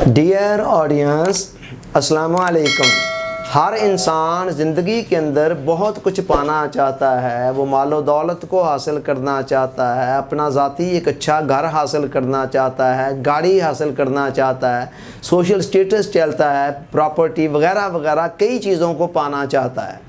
Dear audience, अस्सलाम वालेकुम। हर इंसान ज़िंदगी के अंदर बहुत कुछ पाना चाहता है। वो मालो दौलत को हासिल करना चाहता है, अपना ज़ाती एक अच्छा घर हासिल करना चाहता है, गाड़ी हासिल करना चाहता है, सोशल स्टेटस चलता है, प्रॉपर्टी वगैरह वगैरह कई चीज़ों को पाना चाहता है।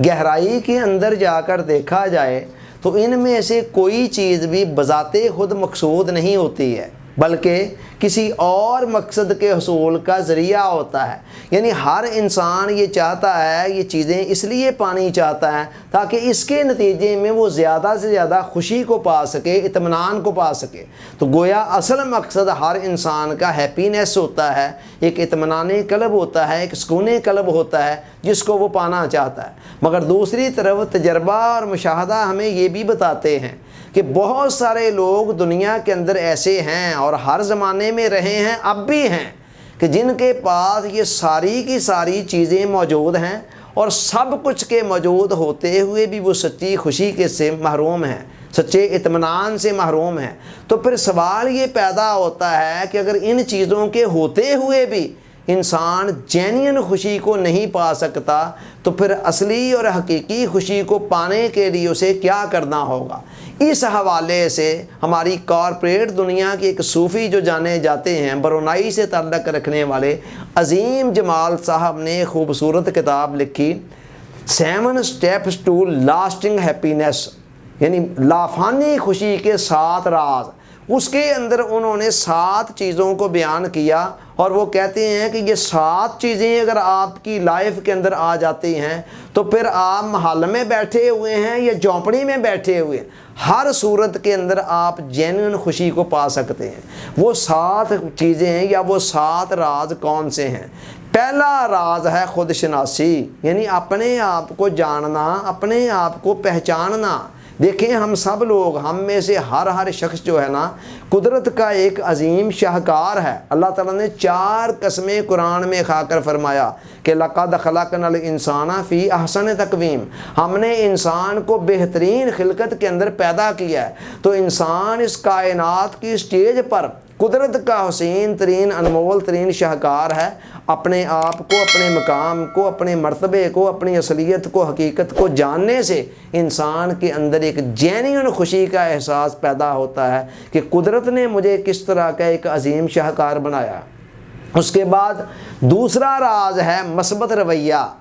गहराई के अंदर जाकर देखा जाए तो इनमें से कोई चीज़ भी बज़ाते खुद मकसूद नहीं होती है, बल्कि किसी और मकसद के हसूल का ज़रिया होता है। यानी हर इंसान ये चाहता है, ये चीज़ें इसलिए पानी चाहता है ताकि इसके नतीजे में वो ज़्यादा से ज़्यादा खुशी को पा सके, इत्मीनान को पा सके। तो गोया असल मकसद हर इंसान का हैप्पीनेस होता है, एक इत्मीनान कल्ब होता है, एक सुकून कल्ब होता है जिसको वो पाना चाहता है। मगर दूसरी तरफ तजर्बा और मुशाहदा हमें ये भी बताते हैं कि बहुत सारे लोग दुनिया के अंदर ऐसे हैं और हर ज़माने में रहे हैं, अब भी हैं, कि जिनके पास ये सारी की सारी चीज़ें मौजूद हैं और सब कुछ के मौजूद होते हुए भी वो सच्ची खुशी के से महरूम हैं, सच्चे इत्मीनान से महरूम हैं। तो फिर सवाल ये पैदा होता है कि अगर इन चीज़ों के होते हुए भी इंसान जेन्युइन खुशी को नहीं पा सकता तो फिर असली और हकीकी खुशी को पाने के लिए उसे क्या करना होगा। इस हवाले से हमारी कॉरपोरेट दुनिया के एक सूफ़ी जो जाने जाते हैं, बरुनाई से ताल्लुक़ रखने वाले अज़ीम जमाल साहब ने खूबसूरत किताब लिखी 7 स्टेप्स टू लास्टिंग हैप्पीनेस, यानी लाफानी खुशी के 7 राज। उसके अंदर उन्होंने 7 चीज़ों को बयान किया और वो कहते हैं कि ये 7 चीज़ें अगर आपकी लाइफ के अंदर आ जाती हैं तो फिर आप महल में बैठे हुए हैं या झोंपड़ी में बैठे हुए हैं, हर सूरत के अंदर आप जेन्युइन खुशी को पा सकते हैं। वो 7 चीज़ें या वो 7 राज कौन से हैं? पहला राज है खुद शनासी, यानी अपने आप को जानना, अपने आप को पहचानना। देखें, हम सब लोग, हम में से हर शख्स जो है ना, कुदरत का एक अजीम शाहकार है। अल्लाह ताला ने 4 कसमें कुरान में खाकर फरमाया कि लक़द खलक़नल इंसाना फ़ी अहसन तक़वीम, हमने इंसान को बेहतरीन खिलकत के अंदर पैदा किया है। तो इंसान इस कायनात की स्टेज पर कुदरत का हुसैन तरीन अनमोल तरीन शाहकार है। अपने आप को, अपने मकाम को, अपने मर्तबे को, अपनी असलियत को, हकीकत को जानने से इंसान के अंदर एक जेन्युइन खुशी का एहसास पैदा होता है कि कुदरत ने मुझे किस तरह का एक अजीम शाहकार बनाया। उसके बाद दूसरा राज है मस्बत रवैया।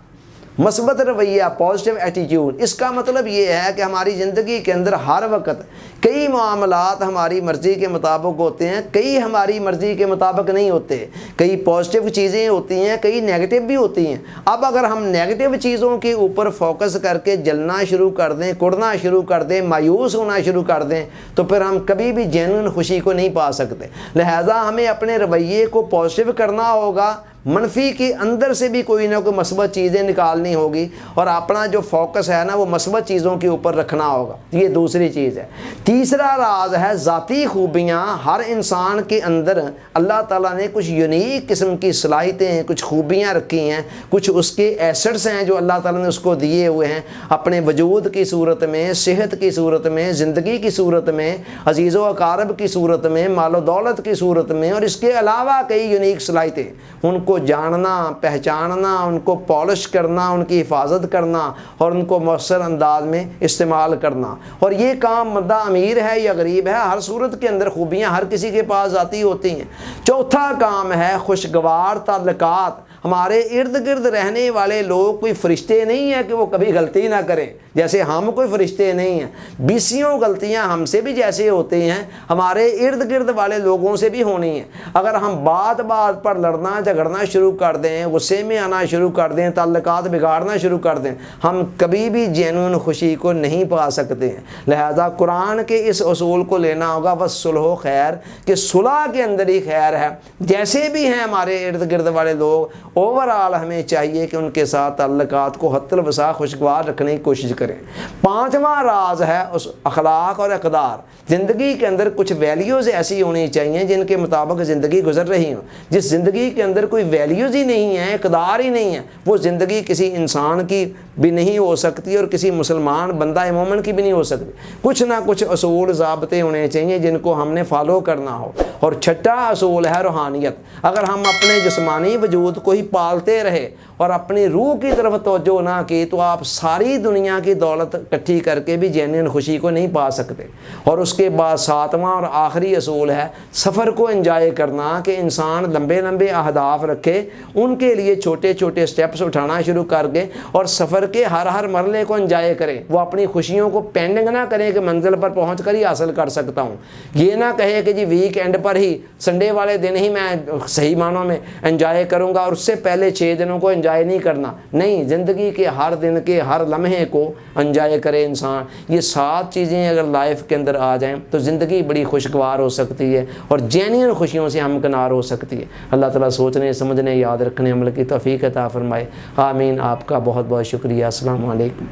मस्बत रवैया, पॉजिटिव एटीट्यूड। इसका मतलब ये है कि हमारी ज़िंदगी के अंदर हर वक्त कई मामलात हमारी मर्ज़ी के मुताबिक होते हैं, कई हमारी मर्ज़ी के मुताबिक नहीं होते। कई पॉजिटिव चीज़ें होती हैं, कई नेगेटिव भी होती हैं। अब अगर हम नेगेटिव चीज़ों के ऊपर फोकस करके जलना शुरू कर दें, कुड़ना शुरू कर दें, मायूस होना शुरू कर दें, तो फिर हम कभी भी जेन्युइन खुशी को नहीं पा सकते। लिहाजा हमें अपने रवैये को पॉजिटिव करना होगा, मनफी के अंदर से भी कोई ना कोई मस्बत चीज़ें निकालनी होगी और अपना जो फोकस है ना वो मस्बत चीज़ों के ऊपर रखना होगा। ये दूसरी चीज़ है। तीसरा राज है ज़ाती खूबियाँ। हर इंसान के अंदर अल्लाह ताला ने कुछ यूनिक किस्म की सलाहियतें, कुछ खूबियाँ रखी हैं, कुछ उसके एसेट्स हैं जो अल्लाह ताला ने उसको दिए हुए हैं, अपने वजूद की सूरत में, सेहत की सूरत में, ज़िंदगी की सूरत में, अजीज़ व अकारब की सूरत में, मालो दौलत की सूरत में, और इसके अलावा कई यूनिक सलाहियतें। उनको जानना, पहचानना, उनको पॉलिश करना, उनकी हिफाजत करना और उनको मौसर अंदाज में इस्तेमाल करना। और ये काम बंदा अमीर है या गरीब है, हर सूरत के अंदर खूबियाँ हर किसी के पास आती होती हैं। चौथा काम है खुशगवार ताल्लुकात। हमारे इर्द गिर्द रहने वाले लोग कोई फरिश्ते नहीं हैं कि वो कभी गलती ना करें, जैसे हम कोई फरिश्ते नहीं हैं। 20 गलतियां हमसे भी जैसे होती हैं, हमारे इर्द गिर्द वाले लोगों से भी होनी है। अगर हम बात बात पर लड़ना झगड़ना शुरू कर दें, गुस्से में आना शुरू कर दें, ताल्लुकात बिगाड़ना शुरू कर दें, हम कभी भी जेन्युइन खुशी को नहीं पा सकते हैं। लिहाजा कुरान के इस उसूल को लेना होगा, बस सुलह खैर, कि सुलह के अंदर ही खैर है। जैसे भी हैं हमारे इर्द गिर्द वाले लोग, ओवरऑल हमें चाहिए कि उनके साथ ताल्लुकात को हत्तल वसा खुशगवार रखने की कोशिश करें। کریں۔ پانچواں راز ہے اس اخلاق اور اقدار۔ زندگی کے اندر کچھ ویلیوز ایسی ہونی چاہیے جن کے مطابق زندگی گزر رہی ہوں۔ جس زندگی کے اندر کوئی ویلیوز ہی نہیں ہیں، اقدار ہی نہیں ہے، وہ زندگی کسی انسان کی بھی نہیں ہو سکتی اور کسی مسلمان بندہ مومن کی بھی نہیں ہو سکتی۔ کچھ نہ کچھ اصول ضابطے ہونے چاہیے جن کو ہم نے فالو کرنا ہو۔ اور چھٹا اصول ہے روحانیت۔ اگر ہم اپنے جسمانی وجود کو ہی پالتے رہے اور اپنی روح کی طرف توجہ نہ کی تو آپ ساری دنیا کی دولت اکٹھی کر کے بھی جینوین خوشی کو نہیں پا سکتے۔ اور اس کے بعد ساتواں اور آخری اصول ہے سفر کو انجوائے کرنا، کہ انسان لمبے لمبے اہداف رکھے، ان کے لیے چھوٹے چھوٹے سٹیپس اٹھانا شروع کر دے اور سفر کے ہر مرحلے کو انجوائے کرے۔ وہ اپنی خوشیوں کو پینڈنگ نہ کرے کہ منزل پر پہنچ کر ہی حاصل کر سکتا ہوں۔ یہ نہ کہے کہ جی ویک اینڈ پر ہی، سنڈے والے دن ہی میں صحیح معنوں میں انجوائے کروں گا اور اس سے پہلے 6 دنوں کو انجوائے نہیں کرنا۔ نہیں، زندگی کے ہر دن کے ہر لمحے کو انجوائے کرے انسان۔ یہ 7 چیزیں اگر لائف کے اندر آ جائیں تو زندگی بڑی خوشگوار ہو سکتی ہے اور جینوین خوشیوں سے ہمکنار ہو سکتی ہے۔ اللہ تعالیٰ سوچنے، سمجھنے، یاد رکھنے، عمل کی توفیق عطا فرمائے۔ آمین۔ آپ کا بہت بہت شکریہ۔ السلام علیکم۔